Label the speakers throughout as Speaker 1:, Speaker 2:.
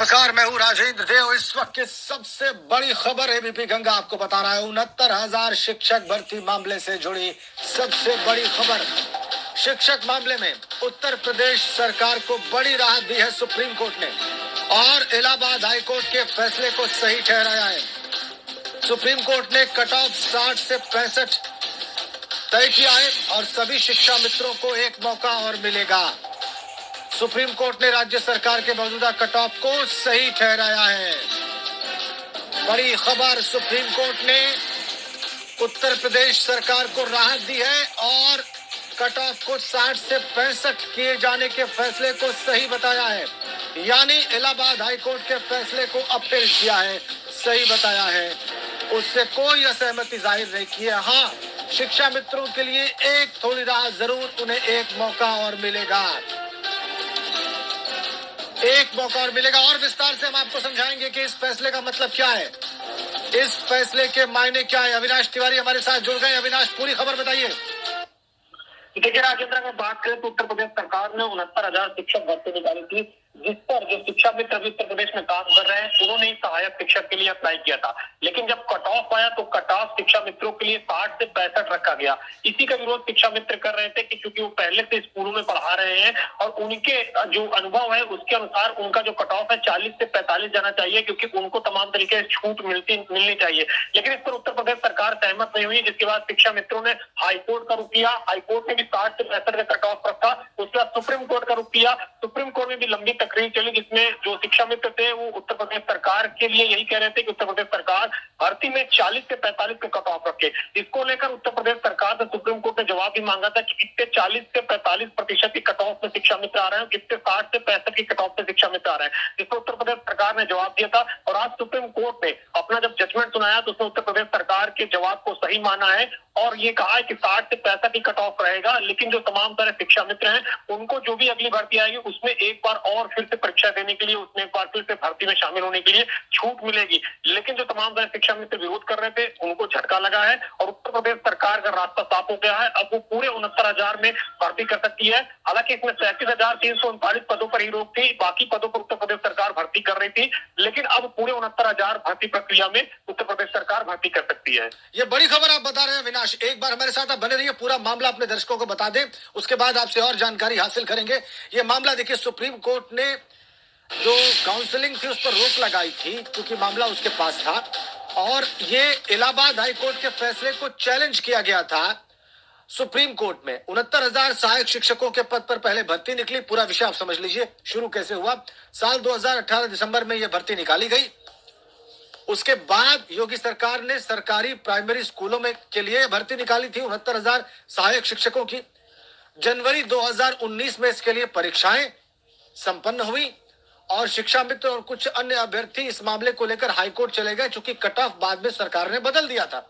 Speaker 1: नमस्कार, मैं हूँ राजेंद्र देव। इस वक्त की सबसे बड़ी खबर एबीपी गंगा आपको बता रहा है। 69,000 शिक्षक भर्ती मामले से जुड़ी सबसे बड़ी खबर। शिक्षक मामले में उत्तर प्रदेश सरकार को बड़ी राहत दी है सुप्रीम कोर्ट ने और इलाहाबाद हाईकोर्ट के फैसले को सही ठहराया है। सुप्रीम कोर्ट ने कट ऑफ 60 से 65 तय किया है और सभी शिक्षा मित्रों को एक मौका और मिलेगा। सुप्रीम कोर्ट ने राज्य सरकार के मौजूदा कट ऑफ को सही ठहराया है। बड़ी खबर, सुप्रीम कोर्ट ने उत्तर प्रदेश सरकार को राहत दी है और कट ऑफ को 60 से 65 किए जाने के फैसले को सही बताया है। यानी इलाहाबाद हाईकोर्ट के फैसले को अपील किया है, सही बताया है, उससे कोई असहमति जाहिर नहीं की है। हाँ, शिक्षा मित्रों के लिए एक थोड़ी राहत जरूर, उन्हें एक मौका और मिलेगा, एक मौका और मिलेगा। और विस्तार से हम आपको समझाएंगे कि इस फैसले का मतलब क्या है, इस फैसले के मायने क्या है। अविनाश तिवारी हमारे साथ जुड़ गए। अविनाश, पूरी खबर बताइए।
Speaker 2: देखिए राजेंद्र, अगर बात करें तो उत्तर प्रदेश सरकार ने 69,000 शिक्षक भर्ती निकाली थी, जिस पर जो शिक्षा मित्र अभी उत्तर प्रदेश में काम कर रहे हैं उन्होंने ही सहायक शिक्षक के लिए अप्लाई किया था। लेकिन जब कट ऑफ आया तो कट ऑफ शिक्षा मित्रों के लिए 60 से 65 रखा गया। इसी का विरोध शिक्षा मित्र कर रहे थे कि क्योंकि वो पहले से स्कूलों में पढ़ा रहे हैं और उनके जो अनुभव है उसके अनुसार उनका जो कट ऑफ है 40 से 45 जाना चाहिए, क्योंकि उनको तमाम तरीके से छूट मिलनी चाहिए। लेकिन इस पर उत्तर प्रदेश सरकार सहमत नहीं हुई, जिसके बाद शिक्षा मित्रों ने हाईकोर्ट का रुख किया। हाईकोर्ट ने भी 60 से 65 का कट ऑफ रखा। उसके बाद सुप्रीम कोर्ट का रुख किया। सुप्रीम कोर्ट में भी लंबी तकरीर चली, जिसमें जो शिक्षा मित्र थे वो उत्तर प्रदेश सरकार के लिए यही कह रहे थे कि उत्तर प्रदेश सरकार भर्ती में 40 से 45 का कट ऑफ रखे। इसको लेकर उत्तर प्रदेश सरकार से सुप्रीम कोर्ट ने जवाब भी मांगा था कि कितने 40 से 45% की कट ऑफ में शिक्षा मित्र आ रहे हैं, कितने 60 से 65 की कट ऑफ में शिक्षा मित्र आ रहे हैं। जिसको उत्तर प्रदेश सरकार ने जवाब दिया था और आज सुप्रीम कोर्ट ने अपना जब जजमेंट सुनाया तो उसने उत्तर प्रदेश सरकार के जवाब को सही माना है और ये कहा है कि 60 से 65 की कट ऑफ रहेगा। लेकिन जो तमाम तरह शिक्षा मित्र हैं उनको जो भी अगली भर्ती आएगी उसमें एक बार और फिर से परीक्षा देने के लिए, उसमें एक बार फिर से भर्ती में शामिल होने के लिए छूट मिलेगी। लेकिन जो तमाम तरह शिक्षा मित्र विरोध कर रहे थे उनको झटका लगा है और उत्तर प्रदेश सरकार का रास्ता साफ हो गया है। अब वो पूरे 69,000 में भर्ती कर सकती है। हालांकि इसमें 37,339 पदों पर ही रोक थी, बाकी पदों पर उत्तर प्रदेश सरकार भर्ती कर रही थी। लेकिन अब पूरे 69,000 भर्ती प्रक्रिया में उत्तर प्रदेश सरकार भर्ती कर सकती है।
Speaker 1: ये बड़ी खबर आप बता रहे हैं अविनाश। एक बार हमारे साथ आप बने रहिए, पूरा मामला अपने दर्शकों को बता दें, उसके बाद आपसे और जानकारी हासिल करेंगे। ये मामला देखिए, सुप्रीम कोर्ट ने जो काउंसलिंग थी उस पर रोक लगाई थी क्योंकि मामला उसके पास था और ये इलाहाबाद हाईकोर्ट के फैसले को चैलेंज किया गया था सुप्रीम कोर्ट में। 69,000 सहायक शिक्षकों के पद पर पहले भर्ती निकली। पूरा विषय आप समझ लीजिए, शुरू कैसे हुआ। साल 2018 दिसंबर में यह भर्ती निकाली गई। उसके बाद योगी सरकार ने सरकारी प्राइमरी स्कूलों में के लिए भर्ती निकाली थी 69,000 सहायक शिक्षकों की। जनवरी 2019 में इसके लिए परीक्षाएं संपन्न हुई और शिक्षा मित्र और कुछ अन्य अभ्यर्थी इस मामले को लेकर हाईकोर्ट चले गए, चूंकि कट ऑफ बाद में सरकार ने बदल दिया था।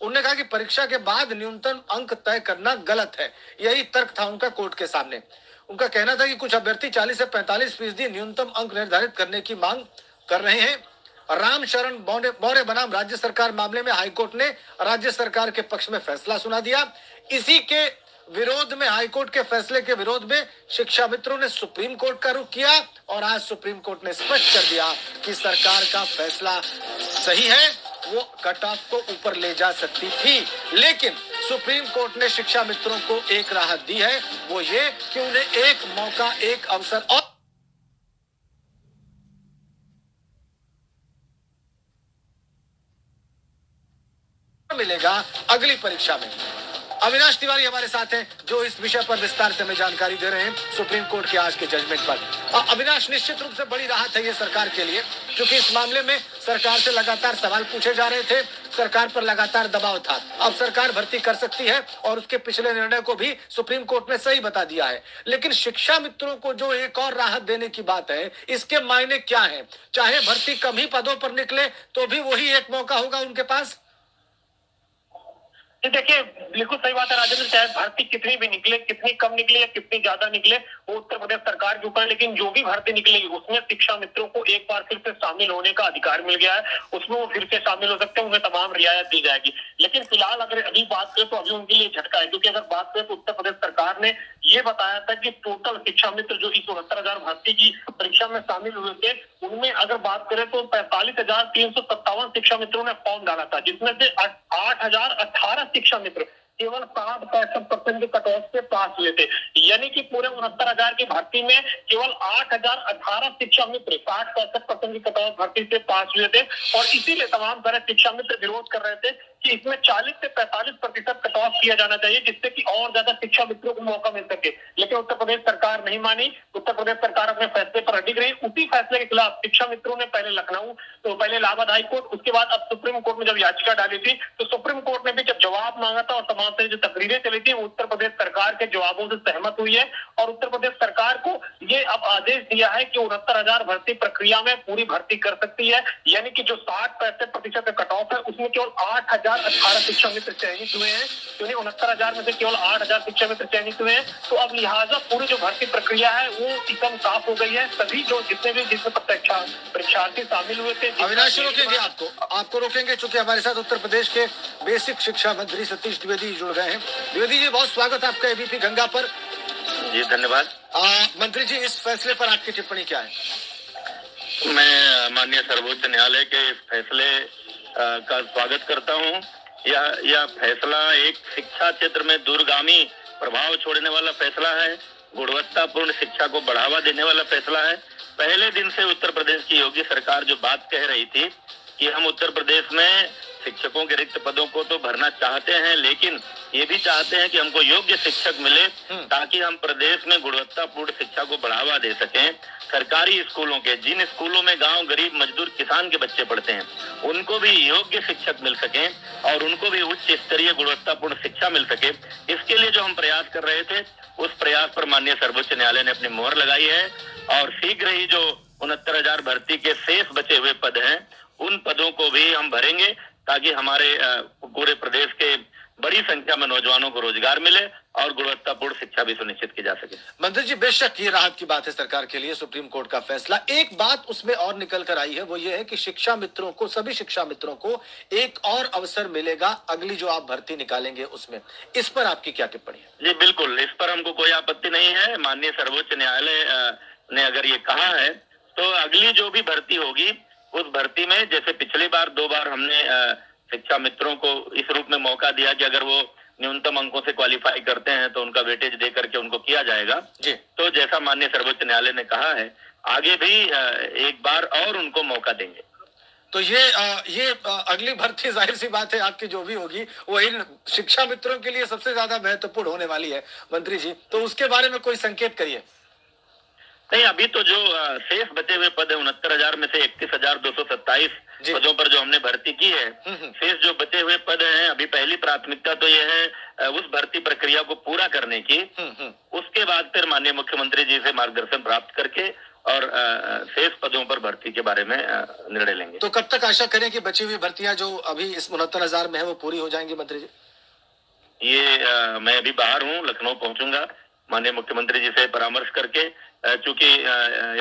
Speaker 1: उन्होंने कहा कि परीक्षा के बाद न्यूनतम अंक तय करना गलत है। यही तर्क था उनका कोर्ट के सामने। उनका कहना था कि कुछ अभ्यर्थी 40 से 45% न्यूनतम अंक निर्धारित करने की मांग कर रहे हैं। राम शरण मौर्य बनाम राज्य सरकार मामले में हाईकोर्ट ने राज्य सरकार के पक्ष में फैसला सुना दिया। इसी के विरोध में, हाईकोर्ट के फैसले के विरोध में शिक्षा मित्रों ने सुप्रीम कोर्ट का रुख किया और आज सुप्रीम कोर्ट ने स्पष्ट कर दिया कि सरकार का फैसला सही है, वो कट ऑफ को ऊपर ले जा सकती थी। लेकिन सुप्रीम कोर्ट ने शिक्षा मित्रों को एक राहत दी है, वो ये कि उन्हें एक मौका, एक अवसर और मिलेगा अगली परीक्षा में। अविनाश तिवारी हमारे साथ हैं जो इस विषय पर विस्तार से हमें जानकारी दे रहे हैं सुप्रीम कोर्ट के आज के जजमेंट पर। अविनाश, निश्चित रूप से बड़ी राहत है ये सरकार के लिए, क्योंकि इस मामले में सरकार से लगातार सवाल पूछे जा रहे थे, सरकार पर लगातार दबाव था। अब सरकार भर्ती कर सकती है और उसके पिछले निर्णय को भी सुप्रीम कोर्ट ने सही बता दिया है। लेकिन शिक्षा मित्रों को जो एक और राहत देने की बात है, इसके मायने क्या है? चाहे भर्ती कम ही पदों पर निकले तो भी वही एक मौका होगा उनके पास।
Speaker 2: जी देखिए, बिल्कुल सही बात है राजेंद्र, चाहे भर्ती कितनी भी निकले, कितनी कम निकले या कितनी ज्यादा निकले, वो उत्तर प्रदेश सरकार के ऊपर, लेकिन जो भी भर्ती निकलेगी उसमें शिक्षा मित्रों को एक बार फिर से शामिल होने का अधिकार मिल गया है। उसमें वो फिर से शामिल हो सकते हैं, उन्हें तमाम रियायत दी जाएगी। लेकिन फिलहाल अगर अभी बात करें तो अभी उनके लिए झटका है, क्योंकि अगर बात करें तो उत्तर प्रदेश सरकार ने ये बताया था कि टोटल शिक्षा मित्र जो इस 69,000 भर्ती की परीक्षा में शामिल हुए थे, उनमें अगर बात करें तो 45,357 शिक्षा मित्रों ने फॉर्म डाला था, जिसमें से 8,018 शिक्षा मित्र केवल 60-65% के कट ऑफ से पास हुए थे। यानी कि पूरे 69,000 की भर्ती में केवल 8,018 शिक्षा मित्र 60-65% की कट ऑफ भर्ती से पास हुए थे, और इसीलिए तमाम सारे शिक्षा मित्र विरोध कर रहे थे कि इसमें 40 से 45% कट ऑफ किया जाना चाहिए, जिससे कि और ज्यादा शिक्षा मित्रों को मौका मिल सके। लेकिन उत्तर प्रदेश सरकार नहीं मानी। उत्तर प्रदेश सरकार अपने फैसले पर अडिग रही। उसी फैसले के खिलाफ शिक्षा मित्रों ने पहले लखनऊ, तो पहले इलाहाबाद हाई कोर्ट, उसके बाद अब सुप्रीम कोर्ट में जब याचिका डाली थी, तो सुप्रीम कोर्ट ने भी जब जवाब मांगा था और तमाम से जो तकरीरें चली थी, उत्तर प्रदेश सरकार के जवाबों से सहमत हुई है, और उत्तर प्रदेश सरकार को ये अब आदेश दिया है कि 69,000 भर्ती प्रक्रिया में पूरी भर्ती कर सकती है। यानी कि जो 60-65% का कट ऑफ है, उसमें केवल 8,018 शिक्षा मित्र चयनित हुए हैं, यानी 69,000 में से केवल 8,000 शिक्षा मित्र चयनित हुए हैं। तो अब लिहाजा पूरी जो भर्ती प्रक्रिया है वो एकदम साफ हो गई है। सभी जो जितने भी जिसमें परीक्षार्थी शामिल हुए थे।
Speaker 1: अविनाश रोकेंगे आपको रोकेंगे, चूंकि हमारे साथ उत्तर प्रदेश के बेसिक शिक्षा मंत्री सतीश द्विवेदी जुड़ गए हैं। द्विवेदी जी, बहुत स्वागत है आपका एबीपी गंगा पर।
Speaker 3: जी धन्यवाद।
Speaker 1: मंत्री जी, इस फैसले पर आपकी टिप्पणी क्या है?
Speaker 3: मैं माननीय सर्वोच्च न्यायालय के इस फैसले का स्वागत करता हूं। यह फैसला एक शिक्षा क्षेत्र में दूरगामी प्रभाव छोड़ने वाला फैसला है, गुणवत्तापूर्ण शिक्षा को बढ़ावा देने वाला फैसला है। पहले दिन से उत्तर प्रदेश की योगी सरकार जो बात कह रही थी कि हम उत्तर प्रदेश में शिक्षकों के रिक्त पदों को तो भरना चाहते हैं, लेकिन ये भी चाहते हैं कि हमको योग्य शिक्षक मिले ताकि हम प्रदेश में गुणवत्तापूर्ण शिक्षा को बढ़ावा दे सकें। सरकारी स्कूलों के, जिन स्कूलों में गांव गरीब मजदूर किसान के बच्चे पढ़ते हैं, उनको भी योग्य शिक्षक मिल सके और उनको भी उच्च स्तरीय गुणवत्तापूर्ण शिक्षा मिल सके। इसके लिए जो हम प्रयास कर रहे थे, उस प्रयास पर माननीय सर्वोच्च न्यायालय ने अपनी मोहर लगाई है, और शीघ्र ही जो 69,000 भर्ती के शेष बचे हुए पद हैं, उन पदों को भी हम भरेंगे ताकि हमारे पूरे प्रदेश के बड़ी संख्या में नौजवानों को रोजगार मिले और गुणवत्तापूर्ण शिक्षा भी सुनिश्चित की जा सके।
Speaker 1: मंत्री जी, बेशक ये राहत की बात है सरकार के लिए, सुप्रीम कोर्ट का फैसला। एक बात उसमें और निकल कर आई है, वो ये है कि शिक्षा मित्रों को, सभी शिक्षा मित्रों को एक और अवसर मिलेगा अगली जो आप भर्ती निकालेंगे उसमें। इस पर आपकी क्या टिप्पणी है?
Speaker 3: जी बिल्कुल, इस पर हमको कोई आपत्ति नहीं है। माननीय सर्वोच्च न्यायालय ने अगर ये कहा है तो अगली जो भी भर्ती होगी उस भर्ती में, जैसे पिछली बार 2 बार हमने शिक्षा मित्रों को इस रूप में मौका दिया कि अगर वो न्यूनतम अंकों से क्वालिफाई करते हैं तो उनका वेटेज दे करके उनको किया जाएगा
Speaker 1: जी।
Speaker 3: तो जैसा माननीय सर्वोच्च न्यायालय ने कहा है, आगे भी एक बार और उनको मौका देंगे।
Speaker 1: तो ये अगली भर्ती जाहिर सी बात है आपकी जो भी होगी वो इन शिक्षा मित्रों के लिए सबसे ज्यादा महत्वपूर्ण होने वाली है मंत्री जी, तो उसके बारे में कोई संकेत करिए।
Speaker 3: नहीं, अभी तो जो शेष बचे हुए पद है 69,000 में से 31,227 पदों पर जो हमने भर्ती की है, शेष जो बचे हुए पद हैं, अभी पहली प्राथमिकता तो यह है उस भर्ती प्रक्रिया को पूरा करने की। उसके बाद फिर माननीय मुख्यमंत्री जी से मार्गदर्शन प्राप्त करके और शेष पदों पर भर्ती के बारे में निर्णय लेंगे।
Speaker 1: तो कब तक आशा करें कि बची हुई भर्तियां जो अभी इस 69,000 में है वो पूरी हो जाएंगी मंत्री जी?
Speaker 3: ये मैं अभी बाहर हूँ, लखनऊ पहुंचूंगा माननीय मुख्यमंत्री जी से परामर्श करके, चूंकि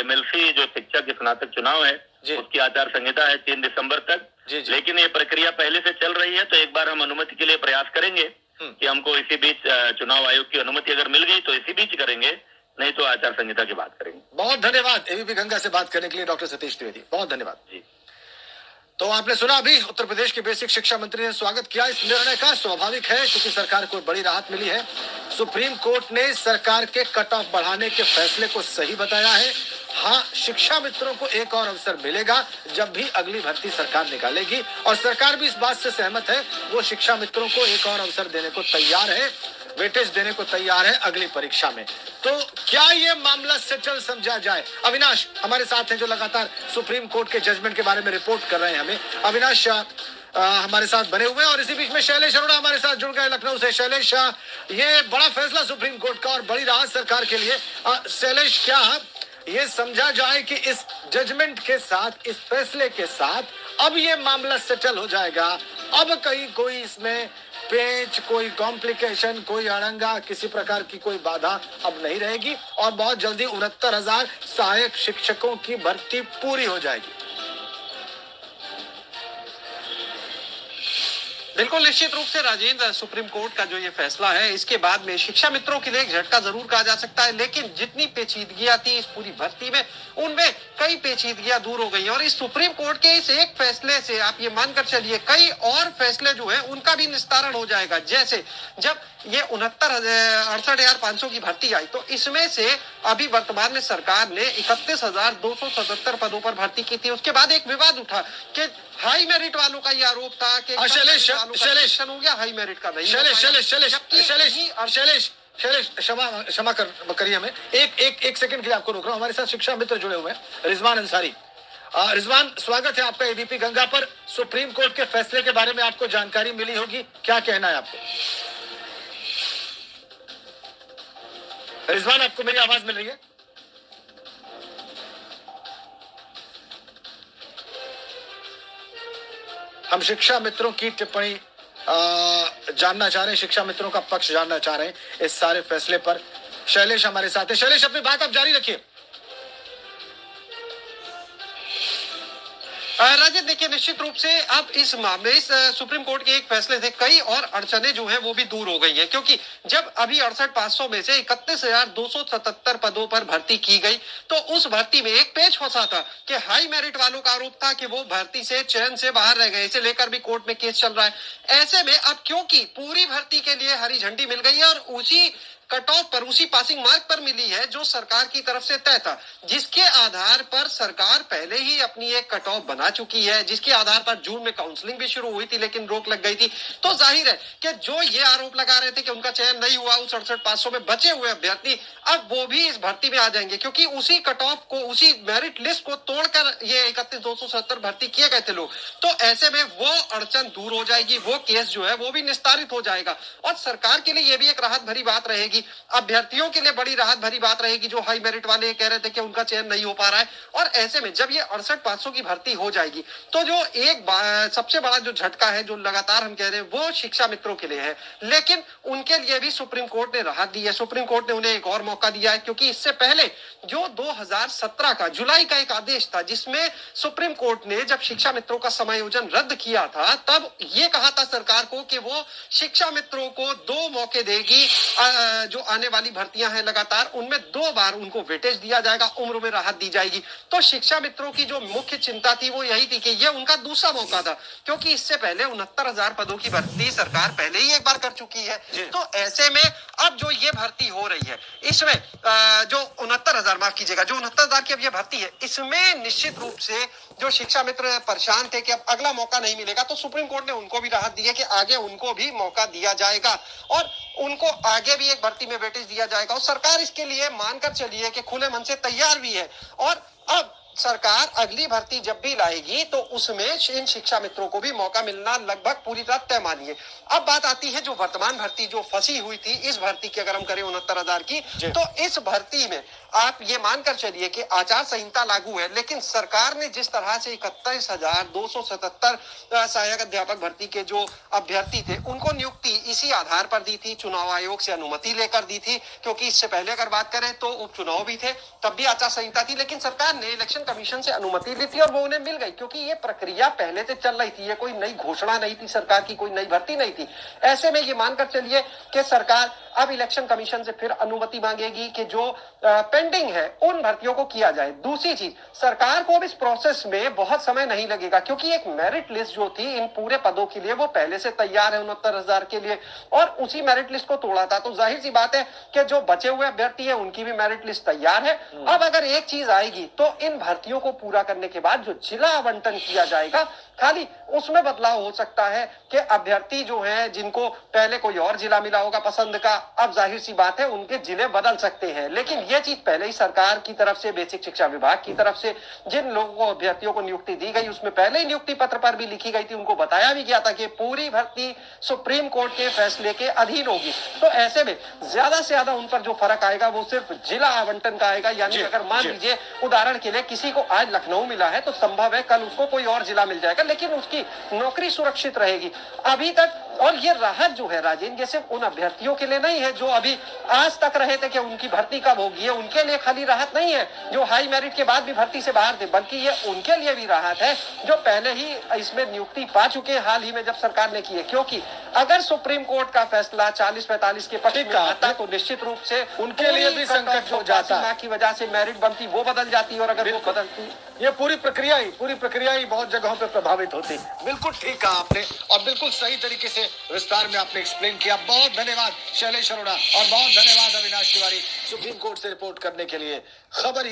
Speaker 3: एमएलसी जो शिक्षक स्नातक चुनाव है उसकी आचार संहिता है 3 दिसंबर तक, लेकिन ये प्रक्रिया पहले से चल रही है, तो एक बार हम अनुमति के लिए प्रयास करेंगे कि हमको इसी बीच चुनाव आयोग की अनुमति अगर मिल गई तो इसी बीच करेंगे, नहीं तो आचार संहिता की बात करेंगे।
Speaker 1: बहुत धन्यवाद एबीपी गंगा से बात करने के लिए डॉक्टर सतीश द्विवेदी, बहुत धन्यवाद जी। तो आपने सुना अभी उत्तर प्रदेश के बेसिक शिक्षा मंत्री ने स्वागत किया इस निर्णय का। स्वाभाविक है क्योंकि सरकार को बड़ी राहत मिली है। सुप्रीम कोर्ट ने सरकार के कट ऑफ बढ़ाने के फैसले को सही बताया है। हाँ, शिक्षा मित्रों को एक और अवसर मिलेगा जब भी अगली भर्ती सरकार निकालेगी, और सरकार भी इस बात से सहमत है, वो शिक्षा मित्रों को एक और अवसर देने को तैयार है, वेटेज देने को तैयार है अगली परीक्षा में। तो क्या ये मामला सेटल समझा जाए? अविनाश हमारे साथ हैं जो लगातार सुप्रीम कोर्ट के जजमेंट के बारे में रिपोर्ट कर रहे हैं हमें। अविनाश हमारे साथ बने हुए हैं, और इसी बीच में शैलेश अरोड़ा हमारे साथ जुड़ गए लखनऊ से। शैलेश, ये बड़ा फैसला सुप्रीम कोर्ट का और बड़ी राहत सरकार के लिए। शैलेश, क्या ये समझा जाए कि इस जजमेंट के साथ, इस फैसले के साथ अब ये मामला सेटल हो जाएगा, अब कहीं कोई इसमें पेच, कोई कॉम्प्लिकेशन, कोई अड़ंगा, किसी प्रकार की कोई बाधा अब नहीं रहेगी और बहुत जल्दी 69,000 सहायक शिक्षकों की भर्ती पूरी हो जाएगी।
Speaker 4: बिल्कुल निश्चित रूप से राजेंद्र, सुप्रीम कोर्ट का जो ये फैसला है इसके बाद में शिक्षा मित्रों के लिए एक झटका जरूर कहा जा सकता है, लेकिन जितनी पेचीदगियां थी इस पूरी भर्ती में, उनमें कई पेचीदगियां दूर हो गई हैं और इस सुप्रीम कोर्ट के इस एक फैसले से आप ये मानकर चलिए कई और फैसले जो है उनका भी निस्तारण हो जाएगा। जैसे जब ये 68,500 की भर्ती आई तो इसमें से अभी वर्तमान में सरकार ने 31,277 पदों पर भर्ती की थी। उसके बाद एक विवाद उठा कि हाई मेरिट वालों का ये आरोप था कि
Speaker 1: शैलेश
Speaker 4: हो गया, हाई मेरिट का नहीं।
Speaker 1: शैलेश क्षमा करिए, हमें एक सेकंड के लिए आपको रोक रहा हूं। हमारे साथ शिक्षा मित्र जुड़े हुए हैं, रिजवान अंसारी। रिजवान, स्वागत है आपका एबीपी गंगा पर। सुप्रीम कोर्ट के फैसले के बारे में आपको जानकारी मिली होगी, क्या कहना है आपको? रिजवान, आपको मेरी आवाज मिल रही है? हम शिक्षा मित्रों की टिप्पणी जानना चाह रहे हैं, शिक्षा मित्रों का पक्ष जानना चाह रहे हैं इस सारे फैसले पर। शैलेश हमारे साथ है। शैलेश, अपनी बात आप जारी रखिए।
Speaker 4: राजन, देखिए निश्चित रूप से अब इस मामले, इस सुप्रीम कोर्ट के एक फैसले से कई और अड़चने जो है वो भी दूर हो गई हैं, क्योंकि जब अभी 68,500 में से 31,277 पदों पर भर्ती की गई तो उस भर्ती में एक पेच फंसा था कि हाई मेरिट वालों का आरोप था कि वो भर्ती से चयन से बाहर रह गए। इसे लेकर भी कोर्ट में केस चल रहा है। ऐसे में अब क्योंकि पूरी भर्ती के लिए हरी झंडी मिल गई है और उसी कट ऑफ पर, उसी पासिंग मार्क पर मिली है जो सरकार की तरफ से तय था, जिसके आधार पर सरकार पहले ही अपनी एक कट ऑफ बना चुकी है, जिसके आधार पर जून में काउंसलिंग भी शुरू हुई थी लेकिन रोक लग गई थी। तो जाहिर है कि जो ये आरोप लगा रहे थे कि उनका चयन नहीं हुआ, उस 68,500 में बचे हुए अभ्यर्थी अब वो भी इस भर्ती में आ जाएंगे, क्योंकि उसी कट ऑफ को, उसी मेरिट लिस्ट को तोड़कर ये 31,277 भर्ती किए गए थे लोग। तो ऐसे में वो अड़चन दूर हो जाएगी, वो केस जो है वो भी निस्तारित हो जाएगा और सरकार के लिए ये भी एक राहत भरी बात रहेगी, अभ्यर्थियों के लिए बड़ी राहत भरी बात रहेगी जो हाई मेरिट वाले कह रहे थे कि उनका चयन नहीं हो पा रहा है। और ऐसे में जब ये 68,500 की भर्ती हो जाएगी तो जो एक सबसे बड़ा जो झटका है, जो लगातार हम कह रहे हैं, वो शिक्षा मित्रों के लिए है, लेकिन उनके लिए भी सुप्रीम कोर्ट ने राहत दी है। सुप्रीम कोर्ट ने उन्हें एक और मौका दिया है, क्योंकि इससे पहले जो 2017 का जुलाई का एक आदेश था जिसमें सुप्रीम कोर्ट ने जब शिक्षा मित्रों का समायोजन रद्द किया था तब ये कहा था सरकार को कि वो शिक्षा मित्रों को 2 मौके देगी, जो आने वाली भर्तियां हैं लगातार उनमें 2 बार उनको वेटेज दिया जाएगा, उम्र में राहत दी जाएगी। तो शिक्षा मित्रों की जो मुख्य चिंता थी वो यही थी कि ये उनका दूसरा मौका था, क्योंकि इससे पहले 69,000 पदों की भर्ती सरकार पहले ही एक बार कर चुकी है। तो ऐसे में अब जो ये भर्ती हो रही है इसमें जो 69,000, माफ कीजिएगा, जो 69,000 की अब ये भर्ती है इसमें निश्चित रूप से जो शिक्षा मित्र परेशान थे कि अब अगला मौका नहीं मिलेगा, तो सुप्रीम कोर्ट ने उनको भी राहत दी है कि आगे उनको भी मौका दिया जाएगा और उनको आगे भी एक भर्ती में वेटेज दिया जाएगा। और सरकार इसके लिए मानकर चलिए कि खुले मन से तैयार भी है। और अब सरकार अगली भर्ती जब भी लाएगी तो उसमें इन शिक्षा मित्रों को भी मौका मिलना लगभग पूरी तरह तय मानिए। अब बात आती है जो वर्तमान भर्ती जो फंसी हुई थी, इस भर्ती की अगर हम करें 69,000 की, तो इस भर्ती में आप ये मानकर चलिए कि आचार संहिता लागू है, लेकिन सरकार ने जिस तरह से 31,277 सहायक अध्यापक भर्ती के जो अभ्यर्थी थे उनको नियुक्ति इसी आधार पर दी थी, चुनाव आयोग से अनुमति लेकर दी थी, क्योंकि इससे पहले अगर बात करें तो उपचुनाव भी थे, तब भी आचार संहिता थी, लेकिन सरकार ने इलेक्शन कमीशन से अनुमति ली थी और वो उन्हें मिल गई, क्योंकि ये प्रक्रिया पहले से चल रही थी, ये कोई नई घोषणा नहीं थी, सरकार की कोई नई भर्ती नहीं थी। ऐसे में ये मानकर चलिए कि सरकार अब इलेक्शन कमीशन से फिर अनुमति मांगेगी कि जो पेंडिंग है उन भर्तियों को किया जाए। दूसरी चीज, सरकार को अब इस प्रोसेस में बहुत समय नहीं लगेगा, क्योंकि एक मेरिट लिस्ट जो थी इन पूरे पदों के लिए वो पहले से तैयार है 69,000 के लिए, और उसी मेरिट लिस्ट को तोड़ा था। तो जाहिर सी बात है कि जो बचे हुए अभ्यर्थी है उनकी भी मेरिट लिस्ट तैयार है। अब अगर एक चीज आएगी तो इन भर्तियों को पूरा करने के बाद जो जिला आवंटन किया जाएगा, खाली उसमें बदलाव हो सकता है कि अभ्यर्थी जो है जिनको पहले कोई और जिला मिला होगा पसंद का, अब जाहिर सी बात है उनके जिले बदल सकते हैं। लेकिन यह चीज पहले ही सरकार की तरफ से, बेसिक शिक्षा विभाग की तरफ से जिन लोगों को अभ्यर्थियों को नियुक्ति दी गई उसमें पहले ही नियुक्ति पत्र पर भी लिखी गई थी, उनको बताया भी गया था कि पूरी भर्ती सुप्रीम कोर्ट के फैसले के अधीन होगी। तो ऐसे में ज्यादा से ज्यादा उन पर जो फर्क आएगा वो सिर्फ जिला आवंटन का आएगा। यानी अगर मान लीजिए उदाहरण के लिए किसी को आज लखनऊ मिला है तो संभव है कल उसको कोई और जिला मिल जाएगा, लेकिन उसकी नौकरी सुरक्षित रहेगी। अभी तक और ये राहत जो है राजेंद्र, ये सिर्फ उन अभ्यर्थियों के लिए नहीं है जो अभी आज तक रहे थे कि उनकी भर्ती कब होगी, उनके लिए खाली राहत नहीं है जो हाई मेरिट के बाद भी भर्ती से बाहर थे, बल्कि ये उनके लिए भी राहत है जो पहले ही इसमें नियुक्ति पा चुके हैं हाल ही में जब सरकार ने की है। क्योंकि अगर सुप्रीम कोर्ट का फैसला 40-45 के पक्ष में आता तो निश्चित रूप से
Speaker 1: उनके लिए भी संकट हो जाता
Speaker 4: की वजह से मेरिट बनती वो बदल जाती, और अगर वो बदलती
Speaker 1: ये पूरी प्रक्रिया ही बहुत जगहों पे प्रभावित होती। बिल्कुल ठीक कहा आपने और बिल्कुल सही तरीके से विस्तार में आपने एक्सप्लेन किया। बहुत धन्यवाद शैलेश अरोड़ा और बहुत धन्यवाद अविनाश तिवारी सुप्रीम कोर्ट से रिपोर्ट करने के लिए। खबर ये